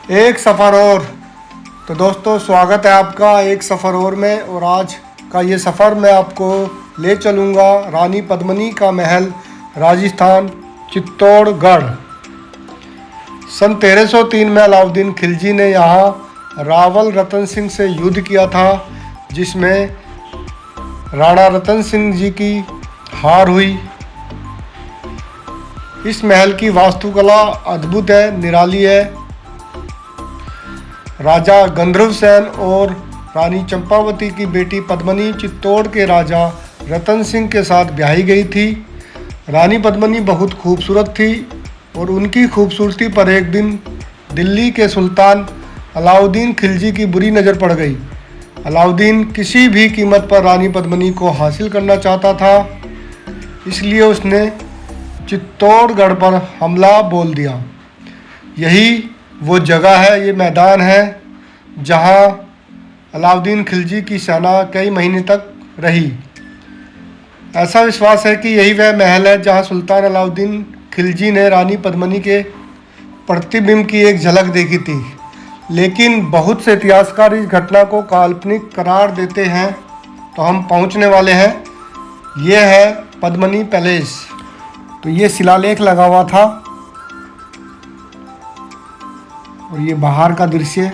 एक सफ़र और। तो दोस्तों, स्वागत है आपका एक सफ़र और में। और आज का ये सफ़र मैं आपको ले चलूँगा रानी पद्मिनी का महल, राजस्थान, चित्तौड़गढ़। सन 1303 में अलाउद्दीन खिलजी ने यहाँ रावल रतन सिंह से युद्ध किया था, जिसमें राणा रतन सिंह जी की हार हुई। इस महल की वास्तुकला अद्भुत है, निराली है। राजा गंधर्व सेन और रानी चंपावती की बेटी पद्मिनी चित्तौड़ के राजा रतन सिंह के साथ ब्याही गई थी। रानी पद्मिनी बहुत खूबसूरत थी और उनकी खूबसूरती पर एक दिन दिल्ली के सुल्तान अलाउद्दीन खिलजी की बुरी नज़र पड़ गई। अलाउद्दीन किसी भी कीमत पर रानी पद्मिनी को हासिल करना चाहता था, इसलिए उसने चित्तौड़गढ़ पर हमला बोल दिया। यही वो जगह है, ये मैदान है जहाँ अलाउद्दीन खिलजी की सेना कई महीने तक रही। ऐसा विश्वास है कि यही वह महल है जहाँ सुल्तान अलाउद्दीन खिलजी ने रानी पद्मिनी के प्रतिबिंब की एक झलक देखी थी। लेकिन बहुत से इतिहासकार इस घटना को काल्पनिक करार देते हैं, तो हम पहुँचने वाले हैं। ये है पद्मिनी पैलेस। तो ये शिलालेख लगा हुआ था और ये बाहर का दृश्य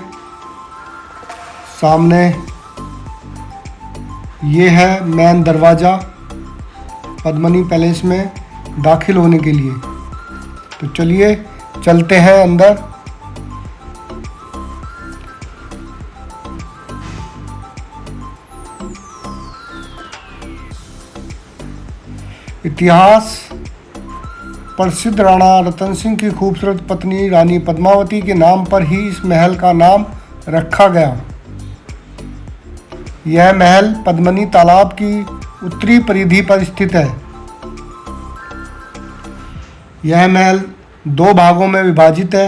सामने। ये है मेन दरवाज़ा पद्मिनी पैलेस में दाखिल होने के लिए। तो चलिए चलते हैं अंदर। इतिहास प्रसिद्ध राणा रतन सिंह की खूबसूरत पत्नी रानी पद्मावती के नाम पर ही इस महल का नाम रखा गया। यह महल पद्मिनी तालाब की उत्तरी परिधि पर स्थित है। यह महल दो भागों में विभाजित है,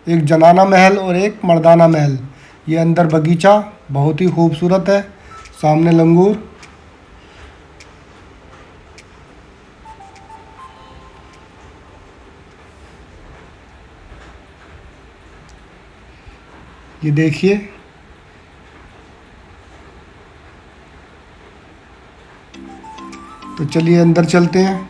एक जनाना महल और एक मर्दाना महल। ये अंदर बगीचा बहुत ही खूबसूरत है, सामने लंगूर। ये देखिए, तो चलिए अंदर चलते हैं।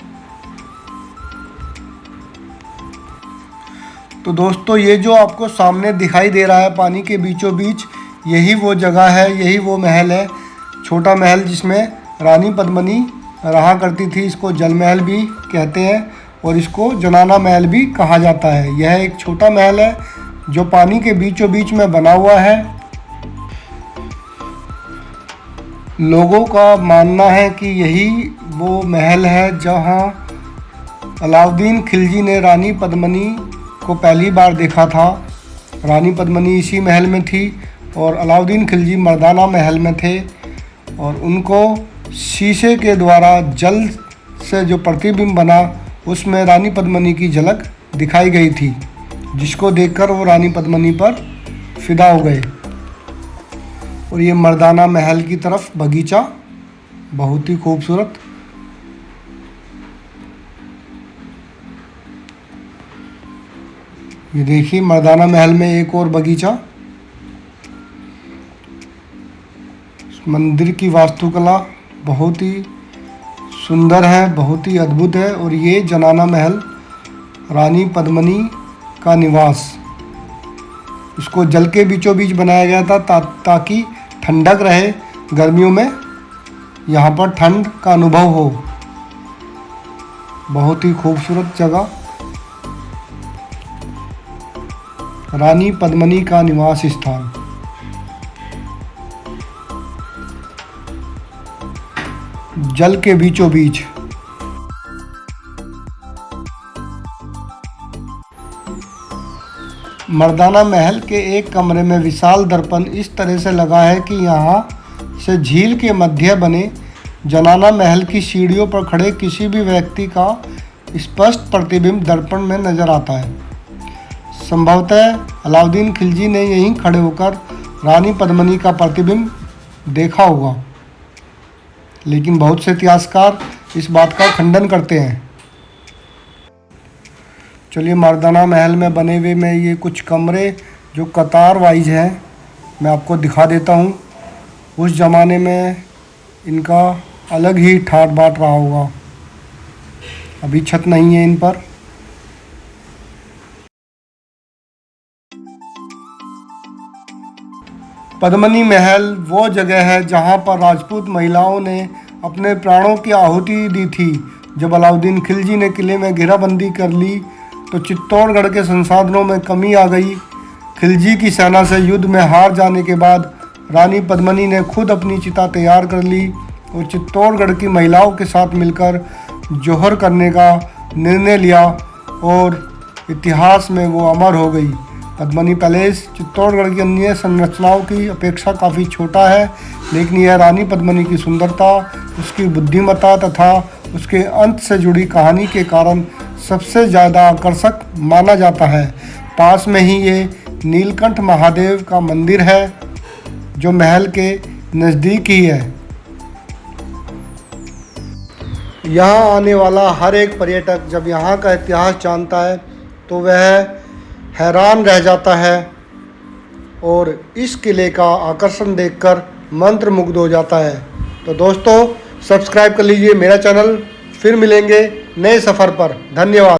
तो दोस्तों, ये जो आपको सामने दिखाई दे रहा है पानी के बीचों बीच, यही वो जगह है, यही वो महल है। छोटा महल जिसमें रानी पद्मिनी रहा करती थी। इसको जल महल भी कहते हैं और इसको जनाना महल भी कहा जाता है। यह एक छोटा महल है जो पानी के बीचों बीच में बना हुआ है। लोगों का मानना है कि यही वो महल है जहां अलाउद्दीन खिलजी ने रानी पद्मिनी को पहली बार देखा था। रानी पद्मिनी इसी महल में थी और अलाउद्दीन खिलजी मर्दाना महल में थे, और उनको शीशे के द्वारा जल से जो प्रतिबिंब बना उसमें रानी पद्मिनी की झलक दिखाई गई थी, जिसको देखकर वो रानी पद्मिनी पर फिदा हो गए। और ये मर्दाना महल की तरफ बगीचा बहुत ही खूबसूरत। ये देखिए, मर्दाना महल में एक और बगीचा। मंदिर की वास्तुकला बहुत ही सुंदर है, बहुत ही अद्भुत है। और ये जनाना महल रानी पद्मिनी का निवास, इसको जल के बीचों बीच बनाया गया था ताकि ठंडक रहे, गर्मियों में यहाँ पर ठंड का अनुभव हो। बहुत ही खूबसूरत जगह, रानी पद्मिनी का निवास स्थान। जल के बीचों बीच। मर्दाना महल के एक कमरे में विशाल दर्पण इस तरह से लगा है कि यहाँ से झील के मध्य बने जनाना महल की सीढ़ियों पर खड़े किसी भी व्यक्ति का स्पष्ट प्रतिबिंब दर्पण में नजर आता है। संभवतः अलाउद्दीन खिलजी ने यहीं खड़े होकर रानी पद्मिनी का प्रतिबिंब देखा होगा, लेकिन बहुत से इतिहासकार इस बात का खंडन करते हैं। चलिए, मर्दाना महल में बने हुए में ये कुछ कमरे जो कतार वाइज है मैं आपको दिखा देता हूँ। उस ज़माने में इनका अलग ही ठाट बाट रहा होगा। अभी छत नहीं है इन पर। पद्मनी महल वो जगह है जहाँ पर राजपूत महिलाओं ने अपने प्राणों की आहुति दी थी। जब अलाउद्दीन खिलजी ने किले में घेराबंदी कर ली तो चित्तौड़गढ़ के संसाधनों में कमी आ गई। खिलजी की सेना से युद्ध में हार जाने के बाद रानी पद्मनी ने खुद अपनी चिता तैयार कर ली और चित्तौड़गढ़ की महिलाओं के साथ मिलकर जौहर करने का निर्णय लिया और इतिहास में वो अमर हो गई। पद्मनी पैलेस चित्तौड़गढ़ की अन्य संरचनाओं की अपेक्षा काफ़ी छोटा है, लेकिन यह रानी पद्मनी की सुंदरता, उसकी बुद्धिमत्ता तथा उसके अंत से जुड़ी कहानी के कारण सबसे ज़्यादा आकर्षक माना जाता है। पास में ही ये नीलकंठ महादेव का मंदिर है जो महल के नज़दीक ही है। यहाँ आने वाला हर एक पर्यटक जब यहाँ का इतिहास जानता है तो वह हैरान रह जाता है और इस किले का आकर्षण देखकर मंत्रमुग्ध हो जाता है। तो दोस्तों सब्सक्राइब कर लीजिए मेरा चैनल। फिर मिलेंगे नए सफ़र पर। धन्यवाद।